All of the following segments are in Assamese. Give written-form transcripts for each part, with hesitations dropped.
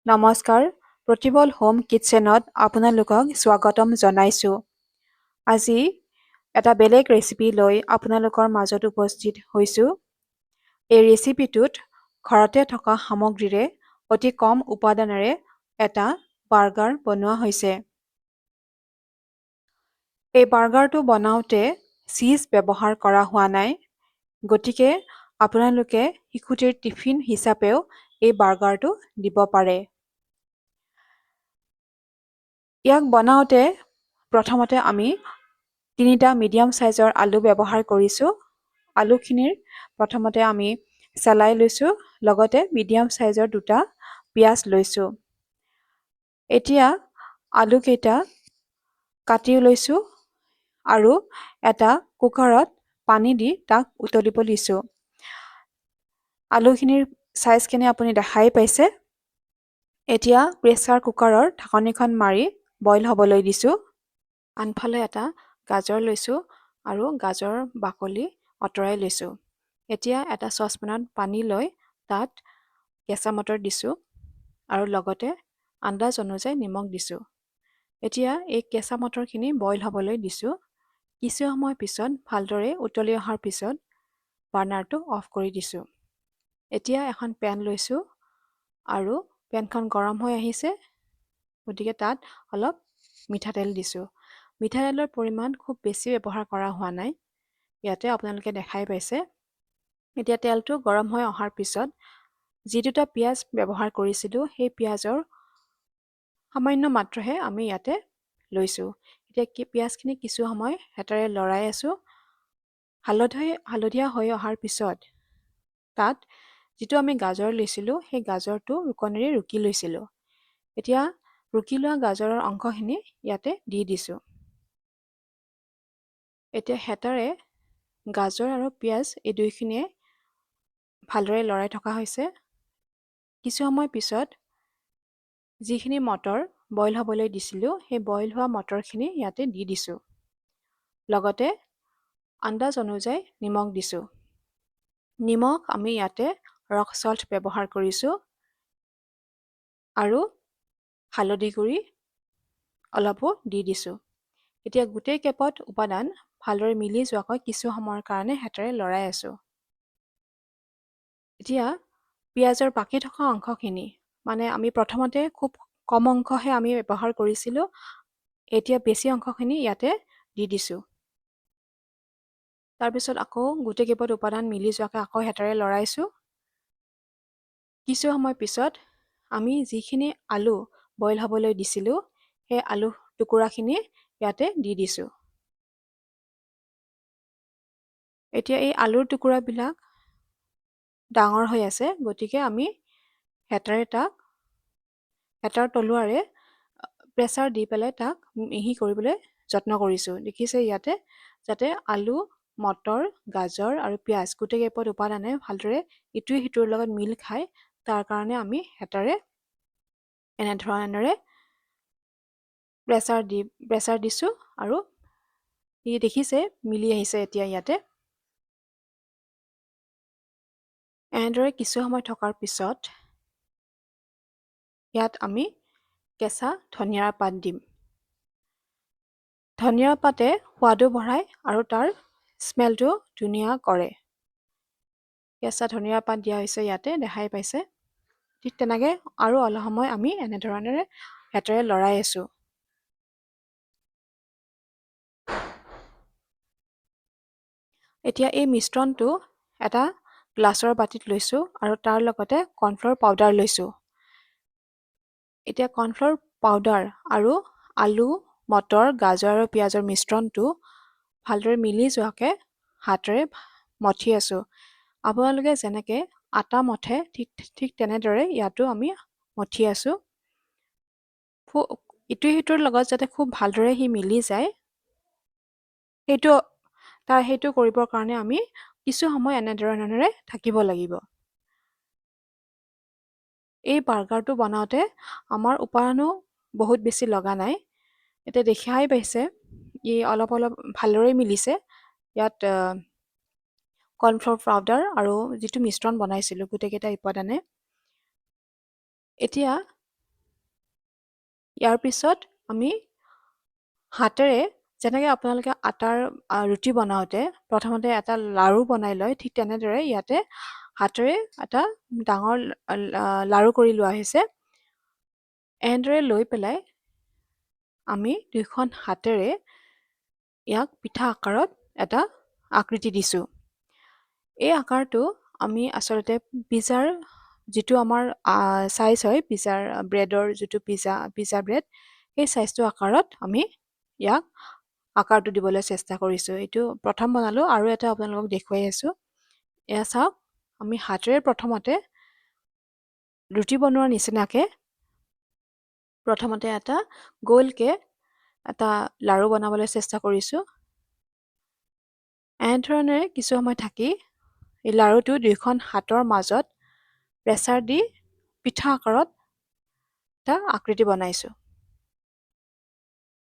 নমস্কাৰ, প্ৰতিবল হোম কিটচেনত আপোনালোকক স্বাগতম জনাইছোঁ। আজি এটা বেলেগ ৰেচিপি লৈ আপোনালোকৰ মাজত উপস্থিত হৈছোঁ। এই ৰেচিপিটোত ঘৰতে থকা সামগ্ৰীৰে অতি কম উপাদানেৰে এটা বাৰ্গাৰ বনোৱা হৈছে। এই বাৰ্গাৰটো বনাওঁতে চীজ ব্যৱহাৰ কৰা হোৱা নাই, গতিকে আপোনালোকে শিশুটিৰ টিফিন হিচাপেও এই বাৰ্গাৰটো দিব পাৰে। ইয়াক বনাওঁতে প্ৰথমতে আমি 3টা মিডিয়াম চাইজৰ আলু ব্যৱহাৰ কৰিছোঁ। আলুখিনিৰ প্ৰথমতে আমি চেলাই লৈছোঁ, লগতে মিডিয়াম চাইজৰ 2টা পিঁয়াজ লৈছোঁ। এতিয়া আলুকেইটা কাটি লৈছোঁ আৰু এটা কুকাৰত পানী দি তাক উতলিব দিছোঁ। আলুখিনিৰ চাইজখিনি আপুনি দেখাই পাইছে। এতিয়া প্ৰেছাৰ কুকাৰৰ ঢাকনিখন মাৰি বইল হ'বলৈ দিছোঁ। আনফালে এটা গাজৰ লৈছোঁ আৰু গাজৰৰ বাকলি আঁতৰাই লৈছোঁ। এতিয়া এটা চচপেনত পানী লৈ তাত কেঁচা মটৰ দিছোঁ আৰু লগতে আন্দাজ অনুযায়ী নিমখ দিছোঁ। এতিয়া এই কেঁচা মটৰখিনি বইল হ'বলৈ দিছোঁ। কিছু সময় পিছত ভালদৰে উতলি অহাৰ পিছত বাৰ্ণাৰটো অফ কৰি দিছোঁ। এতিয়া এখন পেন লৈছোঁ আৰু পেনখন গৰম হৈ আহিছে, গতিকে তাত অলপ মিঠাতেল দিছোঁ। মিঠাতেলৰ পৰিমাণ খুব বেছি ব্যৱহাৰ কৰা হোৱা নাই, ইয়াতে আপোনালোকে দেখাই পাইছে। এতিয়া তেলটো গৰম হৈ অহাৰ পিছত যি 2টা পিঁয়াজ ব্যৱহাৰ কৰিছিলোঁ, সেই পিঁয়াজৰ সামান্য মাত্ৰহে আমি ইয়াতে লৈছোঁ। এতিয়া পিঁয়াজখিনি কিছু সময় হেতাৰে লৰাই আছোঁ। হালধীয়া হৈ অহাৰ পিছত তাত যিটো আমি গাজৰ লৈছিলোঁ, সেই গাজৰটো ৰুকনিৰে ৰুকি লৈছিলোঁ। এতিয়া ৰুকি লোৱা গাজৰৰ অংশখিনি ইয়াতে দি দিছোঁ। এতিয়া হেতাৰে গাজৰ আৰু পিঁয়াজ এই দুইখিনিয়ে ভালদৰে লৰাই থকা হৈছে। কিছু সময় পিছত যিখিনি মটৰ বইল হ'বলৈ দিছিলোঁ, সেই বইল হোৱা মটৰখিনি ইয়াতে দি দিছোঁ। লগতে আন্দাজ অনুযায়ী নিমখ দিছোঁ। নিমখ আমি ইয়াতে ৰক সল্ট ব্যৱহাৰ কৰিছোঁ আৰু হালধি গুড়ি অলপো দি দিছোঁ। এতিয়া গোটেই কেইপদ উপাদান ভালদৰে মিলি যোৱাকৈ কিছু সময়ৰ কাৰণে হেতাৰে লৰাই আছোঁ। এতিয়া পিঁয়াজৰ বাকী থকা অংশখিনি, মানে আমি প্ৰথমতে খুব কম অংশহে আমি ব্যৱহাৰ কৰিছিলোঁ, এতিয়া বেছি অংশখিনি ইয়াতে দি দিছোঁ। তাৰপিছত আকৌ গোটেই কেইপদ উপাদান মিলি যোৱাকৈ আকৌ হেতাৰে লৰাইছোঁ। কিছু সময় পিছত আমি যিখিনি আলু বইল হ'বলৈ দিছিলোঁ, সেই আলু টুকুৰাখিনি ইয়াতে দি দিছোঁ। এতিয়া এই আলুৰ টুকুৰাবিলাক ডাঙৰ হৈ আছে, গতিকে আমি হেতাৰ তলুৱাৰে প্ৰেছাৰ দি পেলাই তাক মিহি কৰিবলৈ যত্ন কৰিছোঁ। দেখিছে ইয়াতে, যাতে আলু, মটৰ, গাজৰ আৰু পিঁয়াজ গোটেই কেইপদ উপাদানে ভালদৰে ইটোৱে সিটোৰ লগত মিল খায়, তাৰ কাৰণে আমি হেতাৰে এনেধৰণেৰে প্ৰেছাৰ দিছোঁ আৰু দেখিছে মিলি আহিছে এতিয়া ইয়াতে। এনেদৰে কিছু সময় থকাৰ পিছত ইয়াত আমি কেঁচা ধনিয়াৰ পাত দিম। ধনিয়াৰ পাতে সোৱাদো বঢ়ায় আৰু তাৰ স্মেলটো ধুনীয়া কৰে। কেঁচা ধনিয়াৰ পাত দিয়া হৈছে ইয়াতে, দেখাই পাইছে। ঠিক তেনেকৈ আৰু অলপ সময় আমি এনেধৰণেৰে হেতাৰে লৰাই আছোঁ। এতিয়া এই মিশ্ৰণটো এটা গ্লাছৰ বাতিত লৈছোঁ আৰু তাৰ লগতে কৰ্ণফ্ল'ৰ পাউডাৰ লৈছোঁ। এতিয়া কৰ্ণফ্ল'ৰ পাউডাৰ আৰু আলু, মটৰ, গাজৰ আৰু পিঁয়াজৰ মিশ্ৰণটো ভালদৰে মিলি যোৱাকৈ হাতেৰে মঠি আছোঁ। আপোনালোকে যেনেকৈ আটা মঠে ঠিক তেনেদৰে ইয়াতো আমি মঠি আছোঁ। ইটোৱে সিটোৰ লগত যাতে খুব ভালদৰে সি মিলি যায়, সেইটো কৰিবৰ কাৰণে আমি কিছু সময় এনেধৰণেৰে থাকিব লাগিব। এই বাৰ্গাৰটো বনাওঁতে আমাৰ উপাদানো বহুত বেছি লগা নাই। এতিয়া দেখাই পাইছে ই অলপ ভালদৰে মিলিছে। ইয়াত কৰ্ণফ্ল'ৰ পাউডাৰ আৰু যিটো মিশ্ৰণ বনাইছিলোঁ গোটেইকেইটা উপাদানে। এতিয়া ইয়াৰ পিছত আমি হাতেৰে যেনেকৈ আপোনালোকে আটাৰ ৰুটি বনাওঁতে প্ৰথমতে এটা লাড়ু বনাই লয়, ঠিক তেনেদৰে ইয়াতে হাতেৰে এটা ডাঙৰ লাড়ু কৰি লোৱা হৈছে। এনেদৰে লৈ পেলাই আমি দুইখন হাতেৰে ইয়াক পিঠা আকাৰত এটা আকৃতি দিছোঁ। এই আকাৰটো আমি আচলতে পিজাৰ যিটো আমাৰ চাইজ হয়, পিজাৰ ব্ৰেডৰ যিটো পিজা ব্ৰেড, সেই চাইজটো আকাৰত আমি ইয়াক আকাৰটো দিবলৈ চেষ্টা কৰিছোঁ। এইটো প্ৰথম বনালোঁ, আৰু এটা আপোনালোকক দেখুৱাই আছোঁ। এয়া চাওক, আমি হাতেৰে প্ৰথমতে ৰুটি বনোৱাৰ নিচিনাকৈ প্ৰথমতে এটা গোলকৈ এটা লাড়ু বনাবলৈ চেষ্টা কৰিছোঁ। এনেধৰণেৰে কিছু সময় থাকি এই লাড়ুটো দুইখন হাতৰ মাজত প্ৰেছাৰ দি পিঠা আকাৰত এটা আকৃতি বনাইছোঁ।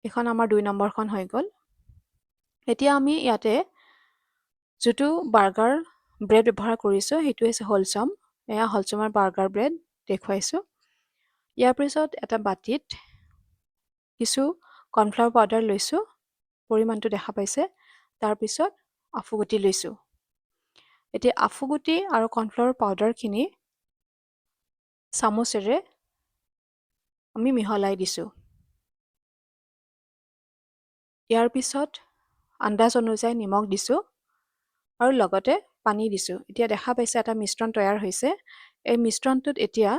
এইখন আমাৰ 2 নম্বৰখন হৈ গ'ল। এতিয়া আমি ইয়াতে যিটো বাৰ্গাৰ ব্ৰেড ব্যৱহাৰ কৰিছোঁ সেইটো হৈছে হলচম। এয়া হলচমৰ বাৰ্গাৰ ব্ৰেড দেখুৱাইছোঁ। ইয়াৰ পিছত এটা বাতিত কিছু কৰ্ণফ্লাৱাৰ পাউডাৰ লৈছোঁ, পৰিমাণটো দেখা পাইছে। তাৰপিছত আফুগুটি লৈছোঁ। এতিয়া আফুগুটি আৰু কৰ্ণফ্লাৱাৰ পাউডাৰখিনি চামুচেৰে আমি মিহলাই দিছোঁ। ইয়াৰ পিছত আন্দাজ অনুযায়ী নিমখ দিছোঁ আৰু লগতে পানী দিছোঁ। এতিয়া দেখা পাইছে এটা মিশ্ৰণ তৈয়াৰ হৈছে। এই মিশ্ৰণটোত এতিয়া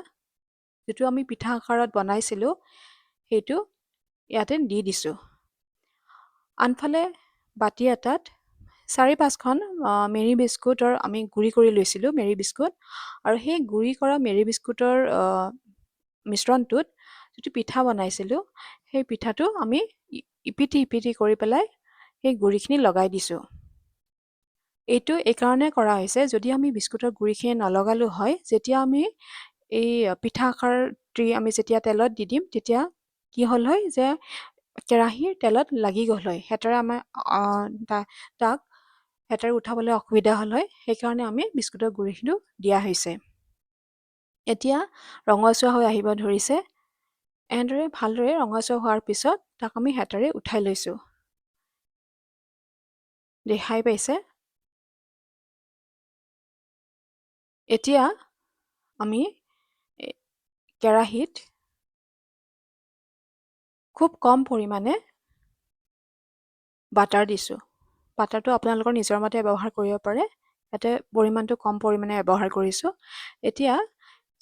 যিটো আমি পিঠা আকাৰত বনাইছিলোঁ সেইটো ইয়াতে দি দিছোঁ। আনফালে বাতি এটাত 4-5খন মেৰী বিস্কুটৰ আমি গুড়ি কৰি লৈছিলোঁ, মেৰী বিস্কুট, আৰু সেই গুড়ি কৰা মেৰী বিস্কুটৰ মিশ্ৰণটোত যিটো পিঠা বনাইছিলোঁ সেই পিঠাটো আমি ইপিঠি সিপিঠি কৰি পেলাই সেই গুড়িখিনি লগাই দিছোঁ। এইটো এইকাৰণে কৰা হৈছে, যদি আমি বিস্কুটৰ গুড়িখিনি নলগালোঁ হয়, যেতিয়া আমি এই পিঠা আকাৰটি আমি যেতিয়া তেলত দি দিম তেতিয়া কি হ'ল হয় যে কেৰাহীৰ তেলত লাগি গ'ল হয়, হেতাৰে আমাৰ তাক হেতাৰে উঠাবলৈ অসুবিধা হ'ল হয়। সেইকাৰণে আমি বিস্কুটৰ গুড়িখিনিও দিয়া হৈছে। এতিয়া ৰঙচুৱা হৈ আহিব ধৰিছে। এনেদৰে ভালদৰে ৰঙচুৱা হোৱাৰ পিছত তাক আমি হেতাৰে উঠাই লৈছোঁ। দেখাই পাইছে। এতিয়া আমি কেৰাহীত খুব কম পৰিমাণে বাটাৰ দিছোঁ। বাটাৰটো আপোনালোকৰ নিজৰ মতে ব্যৱহাৰ কৰিব পাৰে। ইয়াতে পৰিমাণটো কম পৰিমাণে ব্যৱহাৰ কৰিছোঁ। এতিয়া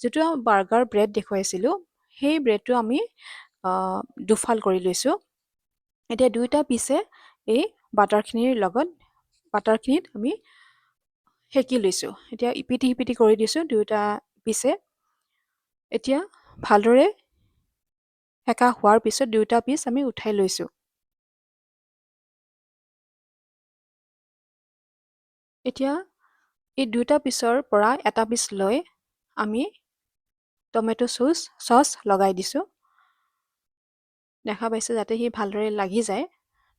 যিটো বাৰ্গাৰ ব্ৰেড দেখুৱাইছিলোঁ সেই ব্ৰেডটো আমি দুফাল কৰি লৈছোঁ। এতিয়া দুয়োটা পিছে এই বাটাৰখিনিত আমি সেকি লৈছোঁ। এতিয়া ইপিঠি সিপিঠি কৰি দিছোঁ দুয়োটা পিছে। এতিয়া ভালদৰে সেকা হোৱাৰ পিছত দুয়োটা পিচ আমি উঠাই লৈছোঁ। এতিয়া এই দুয়োটা পিচৰ পৰা এটা পিচ লৈ আমি টমেটো চচ লগাই দিছোঁ। দেখা পাইছে যাতে সি ভালদৰে লাগি যায়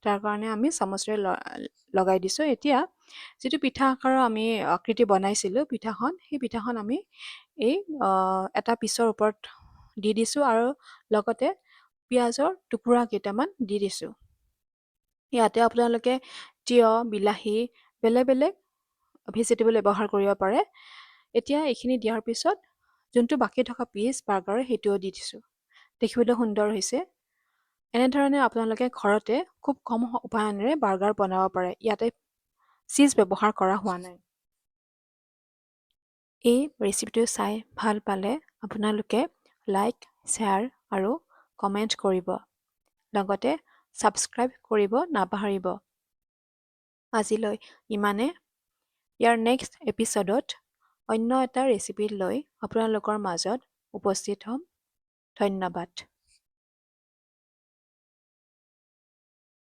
তাৰ কাৰণে আমি চামুচেৰে লগাই দিছোঁ। এতিয়া যিটো পিঠা আকাৰৰ আমি আকৃতি বনাইছিলোঁ পিঠাখন, সেই পিঠাখন আমি এই এটা পিচৰ ওপৰত দি দিছোঁ আৰু লগতে পিঁয়াজৰ টুকুৰা কেইটামান দি দিছোঁ। ইয়াতে আপোনালোকে তিয়ঁহ, বিলাহী, বেলেগ বেলেগ ভেজিটেবল ব্যৱহাৰ কৰিব পাৰে। এতিয়া এইখিনি দিয়াৰ পিছত যোনটো বাকী থকা পিচ বাৰ্গাৰৰ সেইটোও দি দিছোঁ। দেখিবলৈ সুন্দৰ হৈছে। এনেধৰণে আপোনালোকে ঘৰতে খুব কম উপায়েৰে বাৰ্গাৰ বনাব পাৰে। ইয়াতে চীজ ব্যৱহাৰ কৰা হোৱা নাই। এই ৰেচিপিটো চাই ভাল পালে আপোনালোকে লাইক, শ্বেয়াৰ আৰু কমেণ্ট কৰিব। লগতে ছাবস্ক্ৰাইব কৰিব নাপাহৰিব। আজিলৈ ইমানে। ইয়াৰ নেক্সট এপিছডত অন্য এটা ৰেচিপি লৈ আপোনালোকৰ মাজত উপস্থিত হ'ম। ধন্যবাদ।